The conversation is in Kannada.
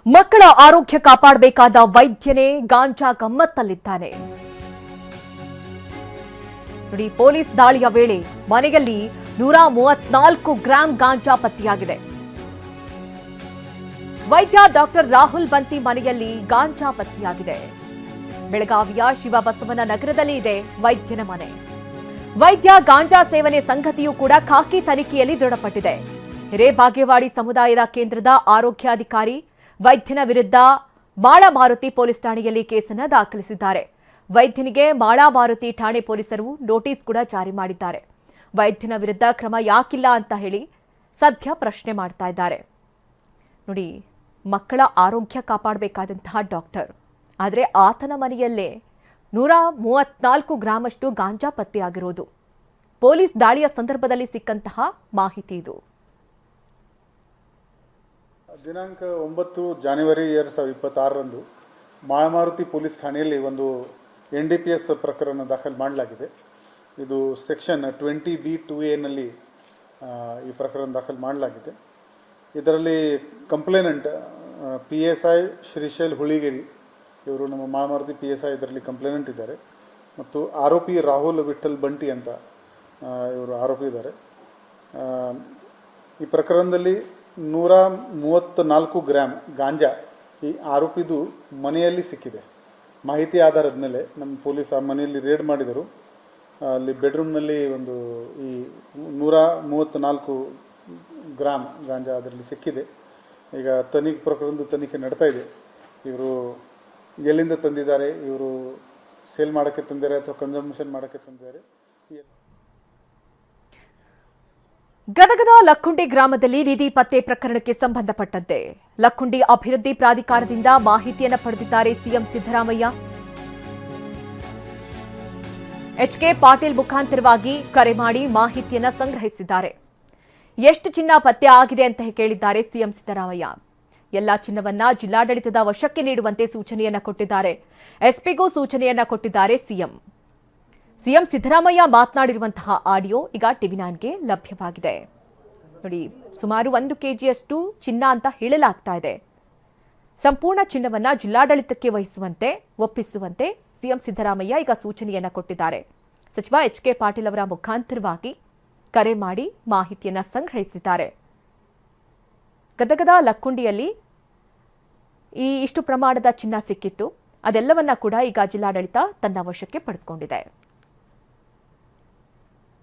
ಮಕ್ಕಳ ಆರೋಗ್ಯ ಕಾಪಾಡಬೇಕಾದ ವೈದ್ಯನೇ ಗಾಂಜಾ ಗಮ್ಮತ್ತಲ್ಲಿದ್ದಾನೆ. ನೋಡಿ, ಪೊಲೀಸ್ ದಾಳಿಯ ವೇಳೆ ಮನೆಯಲ್ಲಿ 134 ಗ್ರಾಂ ಗಾಂಜಾ ಪತ್ತೆಯಾಗಿದೆ. ವೈದ್ಯ ಡಾಕ್ಟರ್ ರಾಹುಲ್ ಬಂತಿ ಮನೆಯಲ್ಲಿ ಗಾಂಜಾ ಪತ್ತೆಯಾಗಿದೆ. ಬೆಳಗಾವಿಯ ಶಿವಬಸವನ ನಗರದಲ್ಲಿ ಇದೆ ವೈದ್ಯನ ಮನೆ. ವೈದ್ಯ ಗಾಂಜಾ ಸೇವನೆ ಸಂಗತಿಯೂ ಕೂಡ ಖಾಕಿ ತನಿಖೆಯಲ್ಲಿ ದೃಢಪಟ್ಟಿದೆ. ಹಿರೇಬಾಗೇವಾಡಿ ಸಮುದಾಯದ ಕೇಂದ್ರದ ಆರೋಗ್ಯಾಧಿಕಾರಿ ವೈದ್ಯನ ವಿರುದ್ಧ ಮಾಳಮಾರುತಿ ಪೊಲೀಸ್ ಠಾಣೆಯಲ್ಲಿ ಕೇಸನ್ನು ದಾಖಲಿಸಿದ್ದಾರೆ. ವೈದ್ಯನಿಗೆ ಮಾಳಮಾರುತಿ ಠಾಣೆ ಪೊಲೀಸರು ನೋಟಿಸ್ ಕೂಡ ಜಾರಿ ಮಾಡಿದ್ದಾರೆ. ವೈದ್ಯನ ವಿರುದ್ಧ ಕ್ರಮ ಯಾಕಿಲ್ಲ ಅಂತ ಹೇಳಿ ಸದ್ಯ ಪ್ರಶ್ನೆ ಮಾಡ್ತಾ ಇದ್ದಾರೆ. ನೋಡಿ, ಮಕ್ಕಳ ಆರೋಗ್ಯ ಕಾಪಾಡಬೇಕಾದಂತಹ ಡಾಕ್ಟರ್, ಆದರೆ ಆತನ ಮನೆಯಲ್ಲೇ 134 ಗ್ರಾಮಷ್ಟು ಗಾಂಜಾ ಪತ್ತೆಯಾಗಿರೋದು ಪೊಲೀಸ್ ದಾಳಿಯ ಸಂದರ್ಭದಲ್ಲಿ ಸಿಕ್ಕಂತಹ ಮಾಹಿತಿ ಇದು. ದಿನಾಂಕ 9 ಜಾನ್ವರಿ 2026ರಂದು ಮಾಳಮಾರುತಿ ಪೊಲೀಸ್ ಠಾಣೆಯಲ್ಲಿ ಒಂದು NDPS ಪ್ರಕರಣ ದಾಖಲು ಮಾಡಲಾಗಿದೆ. ಇದು ಸೆಕ್ಷನ್ 20B2A ಈ ಪ್ರಕರಣ ದಾಖಲು ಮಾಡಲಾಗಿದೆ. ಇದರಲ್ಲಿ ಕಂಪ್ಲೇನೆಂಟ್ PSI ಶ್ರೀಶೈಲ್ ಹುಳಿಗೇರಿ, ಇವರು ನಮ್ಮ ಮಾಳಮಾರುತಿ PSI ಇದರಲ್ಲಿ ಕಂಪ್ಲೇನೆಂಟ್ ಇದ್ದಾರೆ. ಮತ್ತು ಆರೋಪಿ ರಾಹುಲ್ ವಿಠಲ್ ಬಂಟಿ ಅಂತ ಇವರು ಆರೋಪಿ ಇದ್ದಾರೆ. ಈ ಪ್ರಕರಣದಲ್ಲಿ 134 ಗ್ರಾಂ ಗಾಂಜಾ ಈ ಆರೋಪಿದು ಮನೆಯಲ್ಲಿ ಸಿಕ್ಕಿದೆ. ಮಾಹಿತಿ ಆಧಾರದ ಮೇಲೆ ನಮ್ಮ ಪೊಲೀಸ್ ಆ ಮನೆಯಲ್ಲಿ ರೇಡ್ ಮಾಡಿದರು. ಅಲ್ಲಿ ಬೆಡ್ರೂಮ್ನಲ್ಲಿ ಒಂದು ಈ 134 ಗ್ರಾಂ ಗಾಂಜಾ ಅದರಲ್ಲಿ ಸಿಕ್ಕಿದೆ. ಈಗ ಪ್ರಕರಣದ ತನಿಖೆ ನಡ್ತಾ ಇದೆ. ಇವರು ಎಲ್ಲಿಂದ ತಂದಿದ್ದಾರೆ, ಇವರು ಸೇಲ್ ಮಾಡೋಕ್ಕೆ ತಂದಿದ್ದಾರೆ ಅಥವಾ ಕನ್ಸಂಪ್ಷನ್ ಮಾಡೋಕ್ಕೆ ತಂದಿದ್ದಾರೆ. ಗದಗದ ಲಕ್ಕುಂಡಿ ಗ್ರಾಮದಲ್ಲಿ ನಿಧಿ ಪತ್ತೆ ಪ್ರಕರಣಕ್ಕೆ ಸಂಬಂಧಪಟ್ಟಂತೆ ಲಕ್ಕುಂಡಿ ಅಭಿವೃದ್ಧಿ ಪ್ರಾಧಿಕಾರದಿಂದ ಮಾಹಿತಿಯನ್ನು ಪಡೆದಿದ್ದಾರೆ ಸಿಎಂ ಸಿದ್ದರಾಮಯ್ಯ. HK ಪಾಟೀಲ್ ಮುಖಾಂತರವಾಗಿ ಕರೆ ಮಾಡಿ ಮಾಹಿತಿಯನ್ನು ಸಂಗ್ರಹಿಸಿದ್ದಾರೆ. ಎಷ್ಟು ಚಿನ್ನ ಪತ್ತೆ ಆಗಿದೆ ಅಂತ ಕೇಳಿದ್ದಾರೆ ಸಿಎಂ ಸಿದ್ದರಾಮಯ್ಯ. ಎಲ್ಲ ಚಿನ್ನವನ್ನ ಜಿಲ್ಲಾಡಳಿತದ ವಶಕ್ಕೆ ನೀಡುವಂತೆ ಸೂಚನೆಯನ್ನ ಕೊಟ್ಟಿದ್ದಾರೆ. ಎಸ್ಪಿಗೂ ಸೂಚನೆಯನ್ನ ಕೊಟ್ಟಿದ್ದಾರೆ ಸಿಎಂ. ಸಿಎಂ ಸಿದ್ದರಾಮಯ್ಯ ಮಾತನಾಡಿರುವಂತಹ ಆಡಿಯೋ ಈಗ TV9ಗೆ ಲಭ್ಯವಾಗಿದೆ. ನೋಡಿ, ಸುಮಾರು 1 kgಯಷ್ಟು ಚಿನ್ನ ಅಂತ ಹೇಳಲಾಗ್ತಾ ಇದೆ. ಸಂಪೂರ್ಣ ಚಿನ್ನವನ್ನ ಜಿಲ್ಲಾಡಳಿತಕ್ಕೆ ವಹಿಸುವಂತೆ ಒಪ್ಪಿಸುವಂತೆ ಸಿಎಂ ಸಿದ್ದರಾಮಯ್ಯ ಈಗ ಸೂಚನೆಯನ್ನ ಕೊಟ್ಟಿದ್ದಾರೆ. ಸಚಿವ HK ಪಾಟೀಲ್ ಅವರ ಮುಖಾಂತರವಾಗಿ ಕರೆ ಮಾಡಿ ಮಾಹಿತಿಯನ್ನ ಸಂಗ್ರಹಿಸಿದ್ದಾರೆ. ಗದಗದ ಲಕ್ಕುಂಡಿಯಲ್ಲಿ ಇಷ್ಟು ಪ್ರಮಾಣದ ಚಿನ್ನ ಸಿಕ್ಕಿತ್ತು, ಅದೆಲ್ಲವನ್ನ ಕೂಡ ಈಗ ಜಿಲ್ಲಾಡಳಿತ ತನ್ನ ವಶಕ್ಕೆ ಪಡೆದುಕೊಂಡಿದೆ.